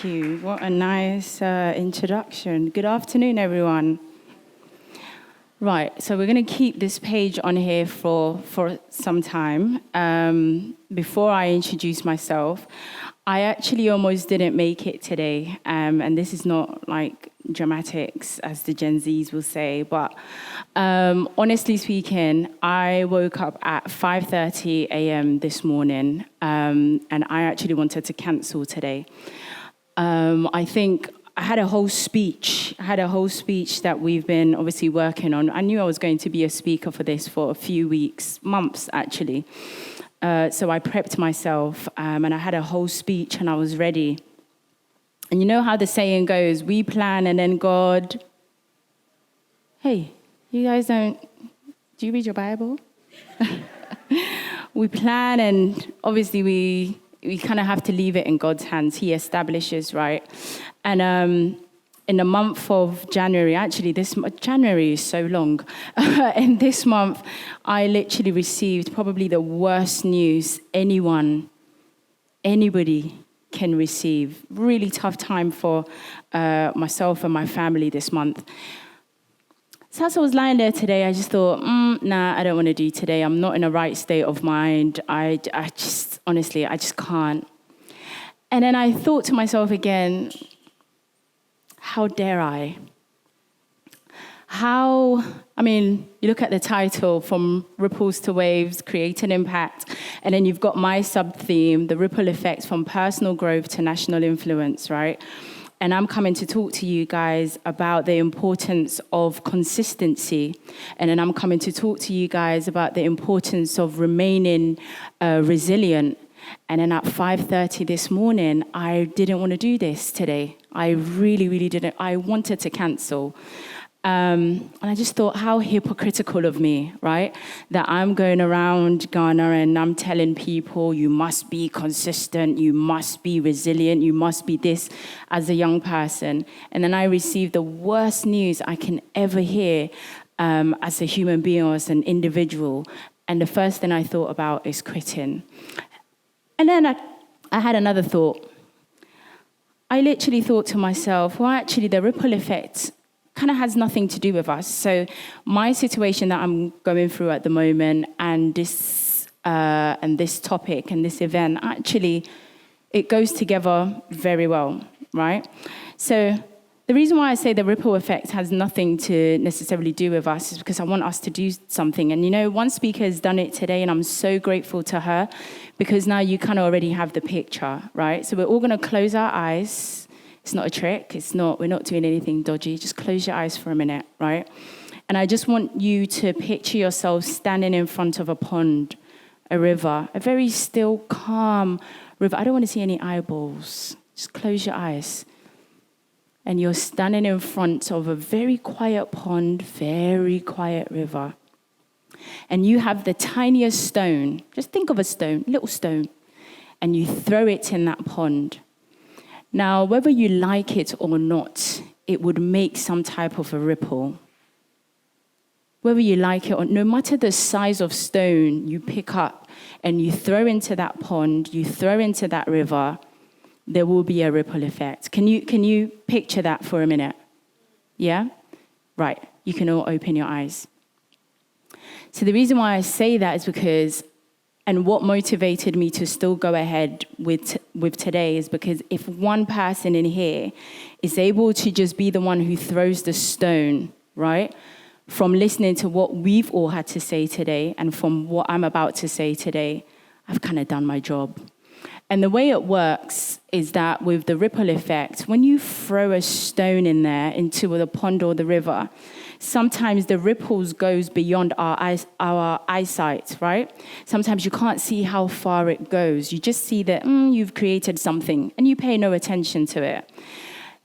Thank you. What a nice introduction. Good afternoon, everyone. Right, so we're going to keep this page on here for some time. Before I introduce myself, I actually almost didn't make it today, and this is not like dramatics, as the Gen Zs will say, but honestly speaking, I woke up at 5:30 a.m. this morning, and I actually wanted to cancel today. I think I had a whole speech that we've been obviously working on. I knew I was going to be a speaker for this for a few weeks, months actually. So I prepped myself, and I had a whole speech and I was ready. And you know how the saying goes, we plan and then God... Hey, you guys do you read your Bible? We plan and obviously we kind of have to leave it in God's hands. He establishes, right? And in the month of January, actually, January is so long. In this month, I literally received probably the worst news anybody can receive. Really tough time for myself and my family this month. So as I was lying there today, I just thought, nah, I don't want to do today. I'm not in a right state of mind. I just, honestly, I just can't. And then I thought to myself again, how dare I? You look at the title, From Ripples to Waves, Create an Impact, and then you've got my sub-theme, the ripple effects from personal growth to national influence, right? And I'm coming to talk to you guys about the importance of consistency. And then I'm coming to talk to you guys about the importance of remaining resilient. And then at 5:30 this morning, I didn't want to do this today. I really, really didn't. I wanted to cancel. And I just thought, how hypocritical of me, right? That I'm going around Ghana and I'm telling people, you must be consistent, you must be resilient, you must be this as a young person. And then I received the worst news I can ever hear as a human being or as an individual. And the first thing I thought about is quitting. And then I had another thought. I literally thought to myself, well, actually, the ripple effect kind of has nothing to do with us. So my situation that I'm going through at the moment and this topic and this event, actually, it goes together very well, right? So the reason why I say the ripple effect has nothing to necessarily do with us is because I want us to do something. And, you know, one speaker has done it today, and I'm so grateful to her because now you kind of already have the picture, right? So we're all going to close our eyes. It's not a trick. We're not doing anything dodgy. Just close your eyes for a minute, right? And I just want you to picture yourself standing in front of a pond, a river, a very still, calm river. I don't want to see any eyeballs. Just close your eyes. And you're standing in front of a very quiet pond, very quiet river. And you have the tiniest stone. Just think of a stone, little stone. And you throw it in that pond. Now, whether you like it or not, it would make some type of a ripple. Whether you like it or no matter the size of stone you pick up and you throw into that pond, you throw into that river, there will be a ripple effect. Can you picture that for a minute? Yeah? Right. You can all open your eyes. So the reason why I say that is because, and what motivated me to still go ahead with today is because if one person in here is able to just be the one who throws the stone, right? From listening to what we've all had to say today and from what I'm about to say today, I've kind of done my job. And the way it works is that with the ripple effect, when you throw a stone in there into the pond or the river, sometimes the ripples goes beyond our eyesight, right? Sometimes you can't see how far it goes. You just see that you've created something and you pay no attention to it.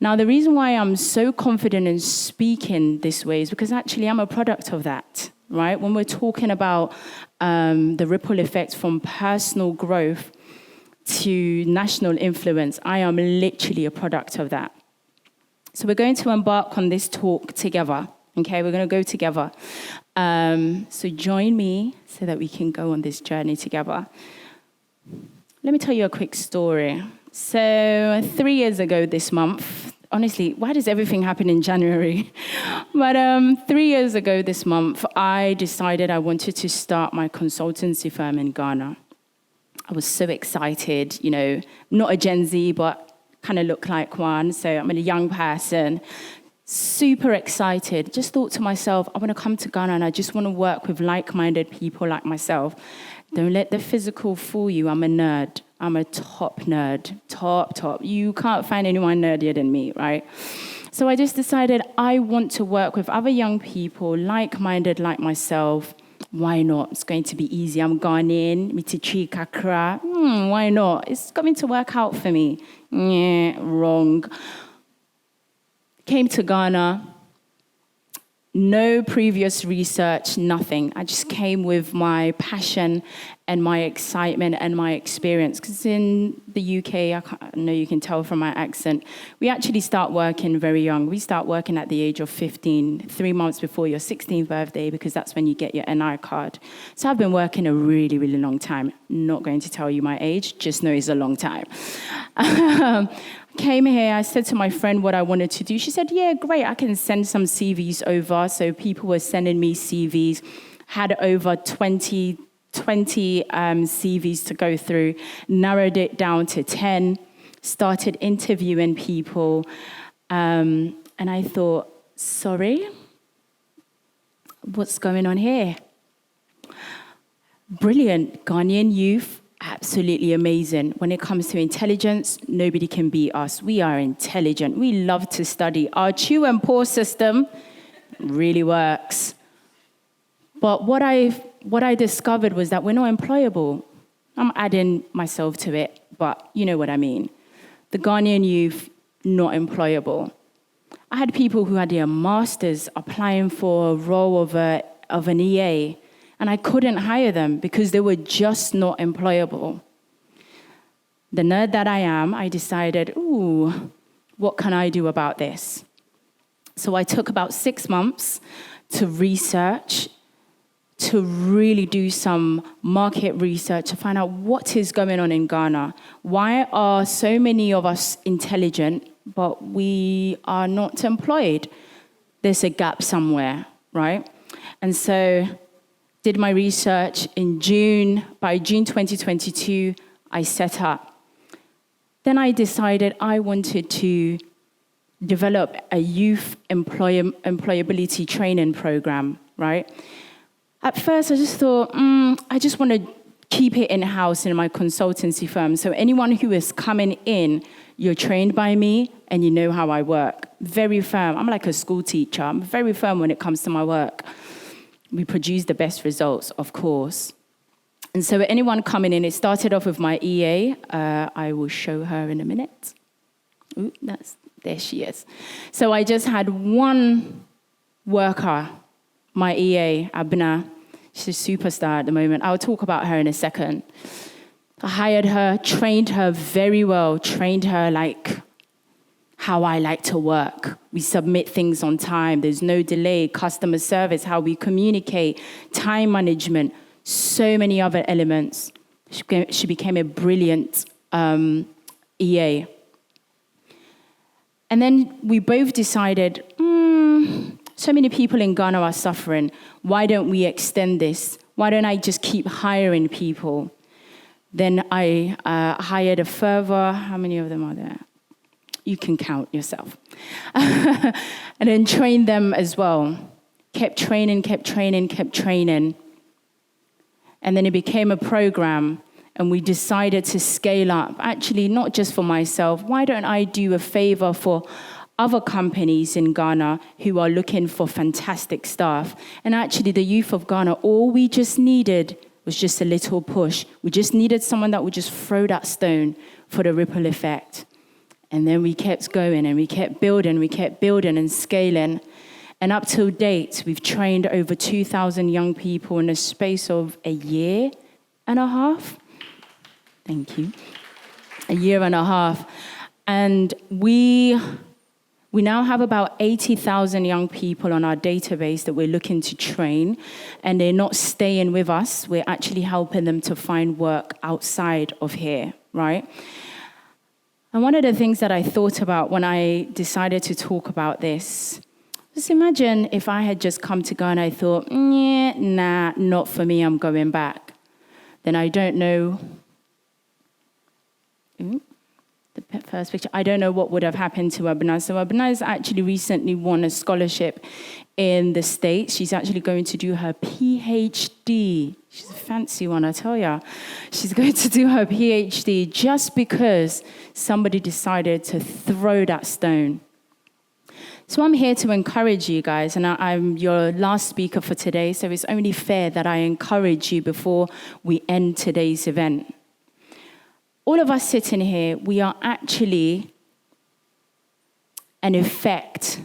Now, the reason why I'm so confident in speaking this way is because actually I'm a product of that, right? When we're talking about the ripple effect from personal growth to national influence, I am literally a product of that. So we're going to embark on this talk together, okay? We're going to go together. So join me so that we can go on this journey together. Let me tell you a quick story. So 3 years ago this month, honestly, why does everything happen in January? But 3 years ago this month, I decided I wanted to start my consultancy firm in Ghana. I was so excited, you know, not a Gen Z, but kind of look like one. So I'm a young person, super excited. Just thought to myself, I want to come to Ghana and I just want to work with like-minded people like myself. Don't let the physical fool you. I'm a nerd. I'm a top nerd, top. You can't find anyone nerdier than me, right? So I just decided I want to work with other young people, like-minded like myself. Why not? It's going to be easy. I'm Ghanaian, Mitichi Kakra. Why not? It's going to work out for me. Yeah, wrong. Came to Ghana. No previous research, nothing. I just came with my passion and my excitement and my experience. Because in the UK, I know you can tell from my accent, we actually start working very young. We start working at the age of 15, 3 months before your 16th birthday, because that's when you get your NI card. So I've been working a really, really long time. Not going to tell you my age, just know it's a long time. Came here, I said to my friend what I wanted to do. She said, yeah, great, I can send some CVs over. So people were sending me CVs, had over 20 CVs to go through, narrowed it down to 10, started interviewing people. And I thought, sorry, what's going on here? Brilliant, Ghanaian youth. Absolutely amazing. When it comes to intelligence, nobody can beat us. We are intelligent. We love to study. Our chew and pour system really works. But what I discovered was that we're not employable. I'm adding myself to it, but you know what I mean. The Ghanaian youth, not employable. I had people who had their masters applying for a role of an EA, and I couldn't hire them because they were just not employable. The nerd that I am, I decided, what can I do about this? So I took about 6 months to research, to really do some market research, to find out what is going on in Ghana. Why are so many of us intelligent, but we are not employed? There's a gap somewhere, right? And so did my research in June. By June 2022, I set up. Then I decided I wanted to develop a youth employability training program, right? At first, I just thought, I just want to keep it in-house in my consultancy firm. So anyone who is coming in, you're trained by me and you know how I work. Very firm. I'm like a school teacher. I'm very firm when it comes to my work. We produce the best results, of course. And so anyone coming in, it started off with my EA. I will show her in a minute. There she is. So I just had one worker, my EA, Abna. She's a superstar at the moment. I'll talk about her in a second. I hired her, trained her very well, trained her like how I like to work. We submit things on time. There's no delay. Customer service, how we communicate, time management, so many other elements. She became a brilliant EA. And then we both decided, so many people in Ghana are suffering. Why don't we extend this? Why don't I just keep hiring people? Then I hired a further, how many of them are there? You can count yourself. And then trained them as well. Kept training. And then it became a program, and we decided to scale up. Actually, not just for myself. Why don't I do a favor for other companies in Ghana who are looking for fantastic staff? And actually, the youth of Ghana, all we just needed was just a little push. We just needed someone that would just throw that stone for the ripple effect. And then we kept going and we kept building and scaling. And up till date, we've trained over 2,000 young people in a space of a year and a half. Thank you. A year and a half. And we now have about 80,000 young people on our database that we're looking to train. And they're not staying with us. We're actually helping them to find work outside of here, right? And one of the things that I thought about when I decided to talk about this, just imagine if I had just come to Ghana, I thought, nah, not for me, I'm going back. Then I don't know, the first picture, I don't know what would have happened to Abna. So Abna has actually recently won a scholarship in the States. She's actually going to do her PhD. She's a fancy one, I tell ya. She's going to do her PhD just because somebody decided to throw that stone. So I'm here to encourage you guys, and I'm your last speaker for today, so it's only fair that I encourage you before we end today's event. All of us sitting here, we are actually an effect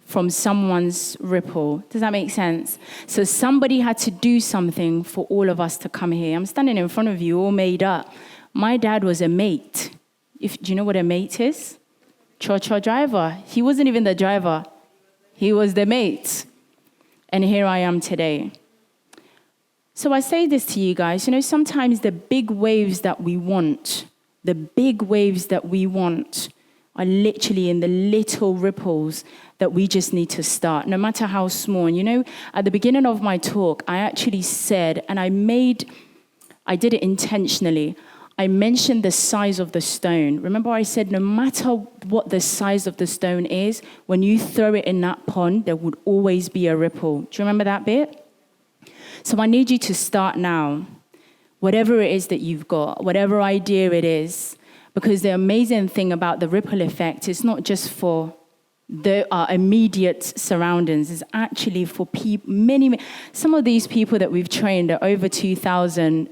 from someone's ripple. Does that make sense? So somebody had to do something for all of us to come here. I'm standing in front of you all made up. My dad was a mate. Do you know what a mate is? Cho-cho driver. He wasn't even the driver. He was the mate. And here I am today. So I say this to you guys, sometimes the big waves that we want are literally in the little ripples that we just need to start, no matter how small. And at the beginning of my talk, I actually said, and I did it intentionally, I mentioned the size of the stone. Remember I said no matter what the size of the stone is, when you throw it in that pond, there would always be a ripple. Do you remember that bit? So I need you to start now, whatever it is that you've got, whatever idea it is, because the amazing thing about the ripple effect is not just for our immediate surroundings, it's actually for people, some of these people that we've trained are over 2,000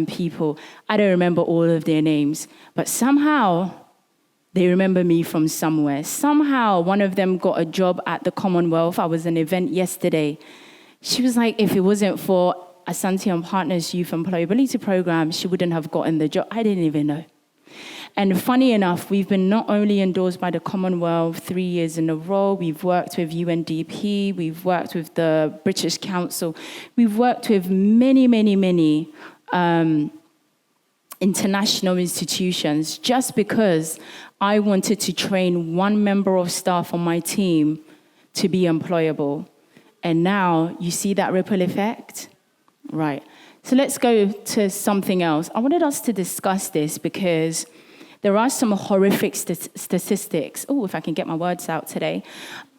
people. I don't remember all of their names, but somehow they remember me from somewhere. Somehow one of them got a job at the Commonwealth. I was at an event yesterday. She was like, if it wasn't for Asante and Partners Youth Employability Program, she wouldn't have gotten the job. I didn't even know. And funny enough, we've been not only endorsed by the Commonwealth 3 years in a row, we've worked with UNDP, we've worked with the British Council, we've worked with many international institutions just because I wanted to train one member of staff on my team to be employable. And now you see that ripple effect? Right. So let's go to something else. I wanted us to discuss this because there are some horrific statistics. Oh, if I can get my words out today.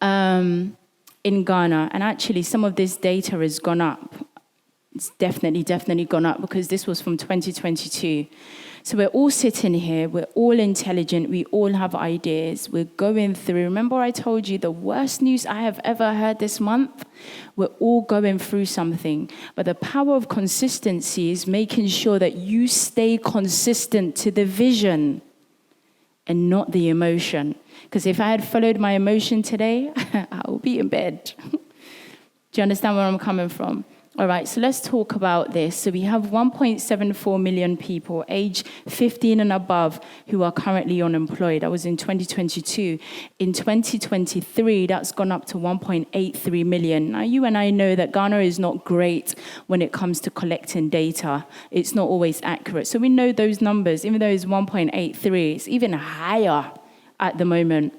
In Ghana. And actually, some of this data has gone up. It's definitely gone up because this was from 2022. So we're all sitting here, we're all intelligent, we all have ideas, we're going through. Remember I told you the worst news I have ever heard this month? We're all going through something. But the power of consistency is making sure that you stay consistent to the vision and not the emotion. Because if I had followed my emotion today, I would be in bed. Do you understand where I'm coming from? All right, so let's talk about this. So we have 1.74 million people aged 15 and above who are currently unemployed. That was in 2022. In 2023, that's gone up to 1.83 million. Now, you and I know that Ghana is not great when it comes to collecting data. It's not always accurate. So we know those numbers, even though it's 1.83, it's even higher at the moment.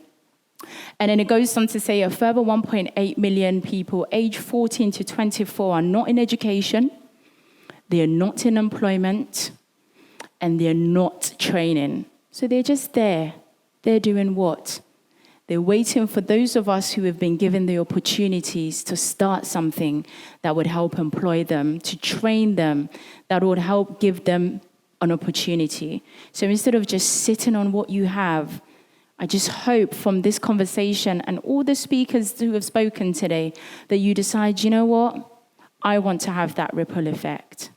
And then it goes on to say a further 1.8 million people aged 14 to 24 are not in education, they're not in employment, and they're not training. So they're just there. They're doing what? They're waiting for those of us who have been given the opportunities to start something that would help employ them, to train them, that would help give them an opportunity. So instead of just sitting on what you have, I just hope from this conversation and all the speakers who have spoken today that you decide, you know what? I want to have that ripple effect.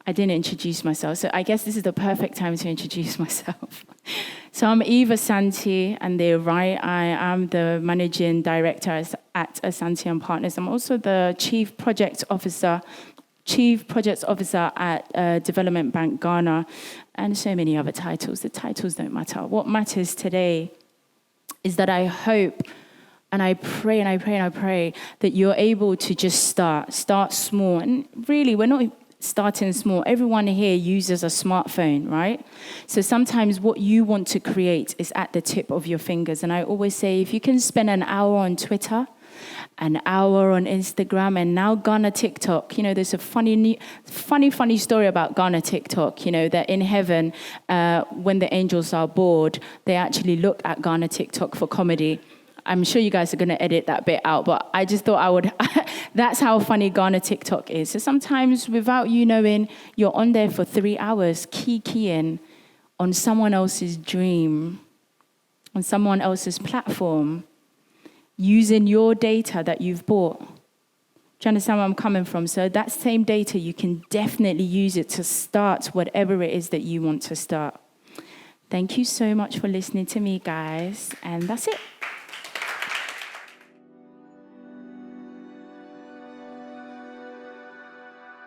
I didn't introduce myself, so I guess this is the perfect time to introduce myself. So I'm Asante, and they're right. I am the managing director at Asante and Partners. I'm also the chief project officer at Development Bank Ghana, and so many other titles. The titles don't matter. What matters today is that I hope and I pray that you're able to just start small. And really, starting small. Everyone here uses a smartphone, right? So sometimes what you want to create is at the tip of your fingers. And I always say, if you can spend an hour on Twitter, an hour on Instagram, and now Ghana TikTok. There's a funny story about Ghana TikTok. That in heaven, when the angels are bored, they actually look at Ghana TikTok for comedy. I'm sure you guys are going to edit that bit out, but I just thought I would. That's how funny Ghana TikTok is. So sometimes, without you knowing, you're on there for 3 hours, keying on someone else's dream, on someone else's platform, using your data that you've bought. Do you understand where I'm coming from? So that same data, you can definitely use it to start whatever it is that you want to start. Thank you so much for listening to me, guys. And that's it.